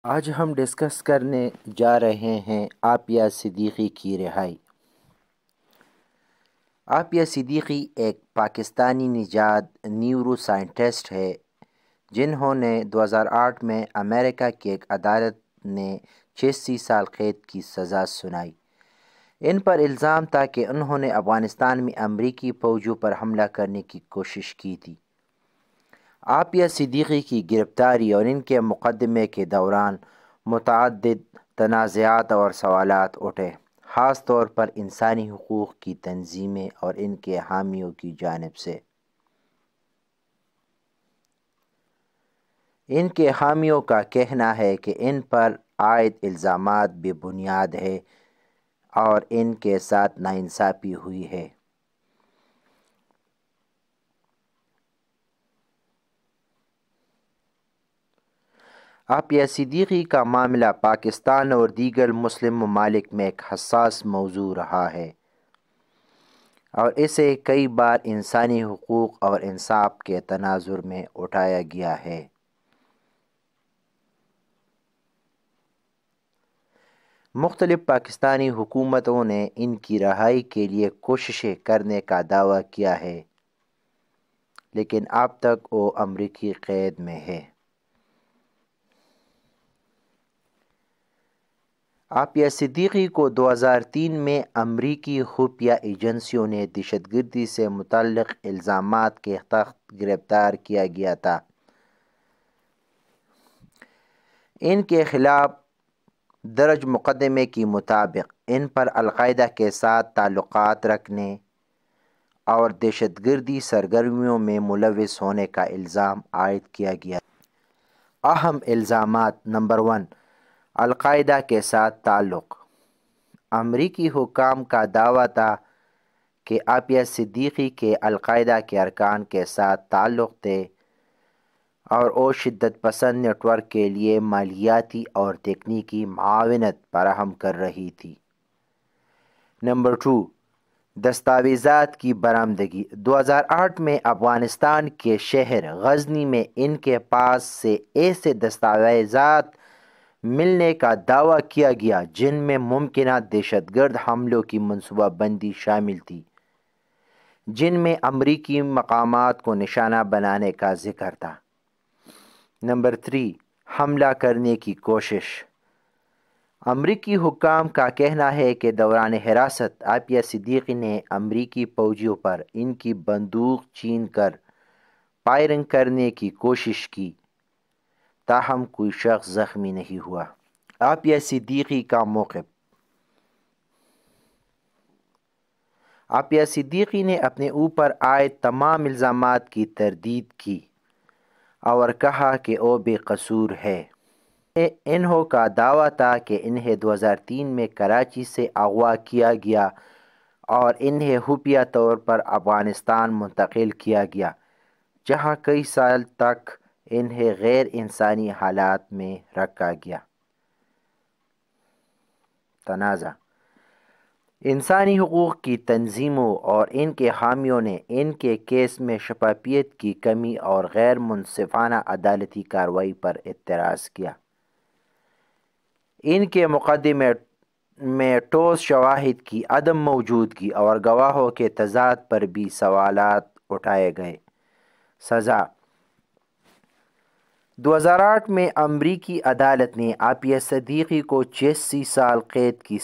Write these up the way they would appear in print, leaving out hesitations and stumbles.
آج ہم ڈسکس کرنے جا رہے ہیں عافیہ صدیقی کی رہائی۔ عافیہ صدیقی ایک پاکستانی نژاد نیورو سائنٹسٹ ہے جنہوں نے 2008 میں امریکہ کی ایک عدالت نے 86 سال قید کی سزا سنائی۔ ان پر الزام تھا کہ انہوں نے افغانستان میں امریکی فوجیوں پر حملہ کرنے کی کوشش کی تھی۔ عافیہ صدیقی کی گرفتاری اور ان کے مقدمے کے دوران متعدد تنازعات اور سوالات اٹھے، خاص طور پر انسانی حقوق کی تنظیمیں اور ان کے حامیوں کی جانب سے۔ ان کے حامیوں کا کہنا ہے کہ ان پر عائد الزامات بے بنیاد ہیں اور ان کے ساتھ ناانصافی ہوئی ہے۔ عافیہ صدیقی کا معاملہ پاکستان اور دیگر مسلم ممالک میں ایک حساس موضوع رہا ہے اور اسے کئی بار انسانی حقوق اور انصاف کے تناظر میں اٹھایا گیا ہے۔ مختلف پاکستانی حکومتوں نے ان کی رہائی کے لیے کوششیں کرنے کا دعویٰ کیا ہے، لیکن اب تک وہ امریکی قید میں ہے۔ عافیہ صدیقی کو 2003 میں امریکی خفیہ ایجنسیوں نے دہشت گردی سے متعلق الزامات کے تحت گرفتار کیا گیا تھا۔ ان کے خلاف درج مقدمے کے مطابق ان پر القاعدہ کے ساتھ تعلقات رکھنے اور دہشت گردی سرگرمیوں میں ملوث ہونے کا الزام عائد کیا گیا۔ اہم الزامات: نمبر 1، القاعدہ کے ساتھ تعلق۔ امریکی حکام کا دعویٰ تھا کہ عافیہ صدیقی کے القاعدہ کے ارکان کے ساتھ تعلق تھے اور وہ شدت پسند نیٹ ورک کے لیے مالیاتی اور تکنیکی معاونت فراہم کر رہی تھی۔ نمبر 2، دستاویزات کی برآمدگی۔ 2008 میں افغانستان کے شہر غزنی میں ان کے پاس سے ایسے دستاویزات ملنے کا دعویٰ کیا گیا جن میں ممکنہ دہشت گرد حملوں کی منصوبہ بندی شامل تھی، جن میں امریکی مقامات کو نشانہ بنانے کا ذکر تھا۔ نمبر 3، حملہ کرنے کی کوشش۔ امریکی حکام کا کہنا ہے کہ دوران حراست عافیہ صدیقی نے امریکی فوجیوں پر ان کی بندوق چھین کر فائرنگ کرنے کی کوشش کی، تاہم کوئی شخص زخمی نہیں ہوا۔ عافیہ صدیقی کا موقف۔ عافیہ صدیقی نے اپنے اوپر عائد تمام الزامات کی تردید کی اور کہا کہ وہ بے قصور ہے۔ انہوں کا دعویٰ تھا کہ انہیں 2003 میں کراچی سے اغوا کیا گیا اور انہیں خفیہ طور پر افغانستان منتقل کیا گیا، جہاں کئی سال تک انہیں غیر انسانی حالات میں رکھا گیا۔ تنازع: انسانی حقوق کی تنظیموں اور ان کے حامیوں نے ان کے کیس میں شفافیت کی کمی اور غیر منصفانہ عدالتی کارروائی پر اعتراض کیا۔ ان کے مقدمے میں ٹھوس شواہد کی عدم موجودگی اور گواہوں کے تضاد پر بھی سوالات اٹھائے گئے۔ سزا: 2008 میں امریکی عدالت نے عافیہ صدیقی کو 86 سال قید کی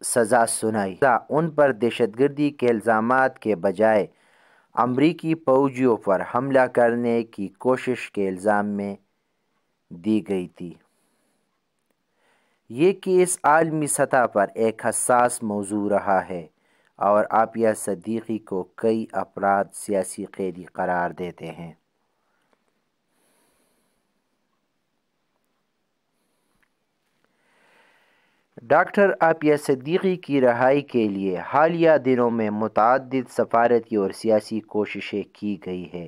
سزا سنائی۔ ان پر دہشت گردی کے الزامات کے بجائے امریکی فوجیوں پر حملہ کرنے کی کوشش کے الزام میں دی گئی تھی۔ یہ کیس عالمی سطح پر ایک حساس موضوع رہا ہے اور عافیہ صدیقی کو کئی افراد سیاسی قیدی قرار دیتے ہیں۔ ڈاکٹر عافیہ صدیقی کی رہائی کے لیے حالیہ دنوں میں متعدد سفارتی اور سیاسی کوششیں کی گئی ہیں۔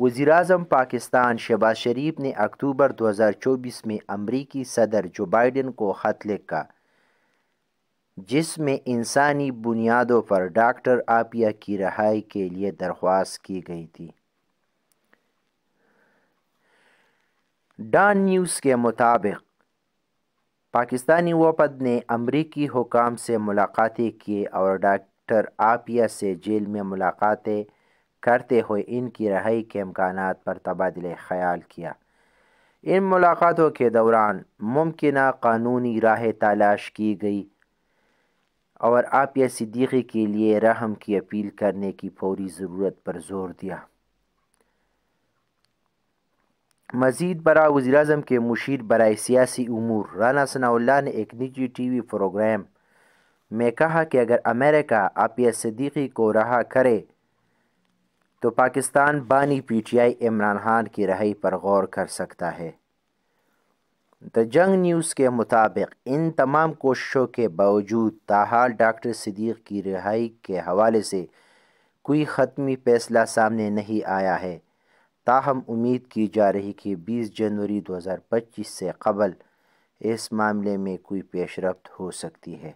وزیراعظم پاکستان شہباز شریف نے اکتوبر 2024 میں امریکی صدر جو بائیڈن کو خط لکھا، جس میں انسانی بنیادوں پر ڈاکٹر عافیہ کی رہائی کے لیے درخواست کی گئی تھی۔ ڈان نیوز کے مطابق پاکستانی وفد نے امریکی حکام سے ملاقاتیں کی اور ڈاکٹر عافیہ سے جیل میں ملاقاتیں کرتے ہوئے ان کی رہائی کے امکانات پر تبادلہ خیال کیا۔ ان ملاقاتوں کے دوران ممکنہ قانونی راہیں تلاش کی گئی اور عافیہ صدیقی کے لیے رحم کی اپیل کرنے کی فوری ضرورت پر زور دیا۔ مزید برآں وزیراعظم کے مشیر برائے سیاسی امور رانا ثناء اللہ نے ایک نجی ٹی وی پروگرام میں کہا کہ اگر امریکہ عافیہ صدیقی کو رہا کرے تو پاکستان بانی P T I Imran Khan کی رہائی پر غور کر سکتا ہے۔ دی جنگ نیوز کے مطابق ان تمام کوششوں کے باوجود تاحال ڈاکٹر صدیق کی رہائی کے حوالے سے کوئی حتمی فیصلہ سامنے نہیں آیا ہے، تاہم امید کی جا رہی کہ 20 جنوری 2025 سے قبل اس معاملے میں کوئی پیش رفت ہو سکتی ہے۔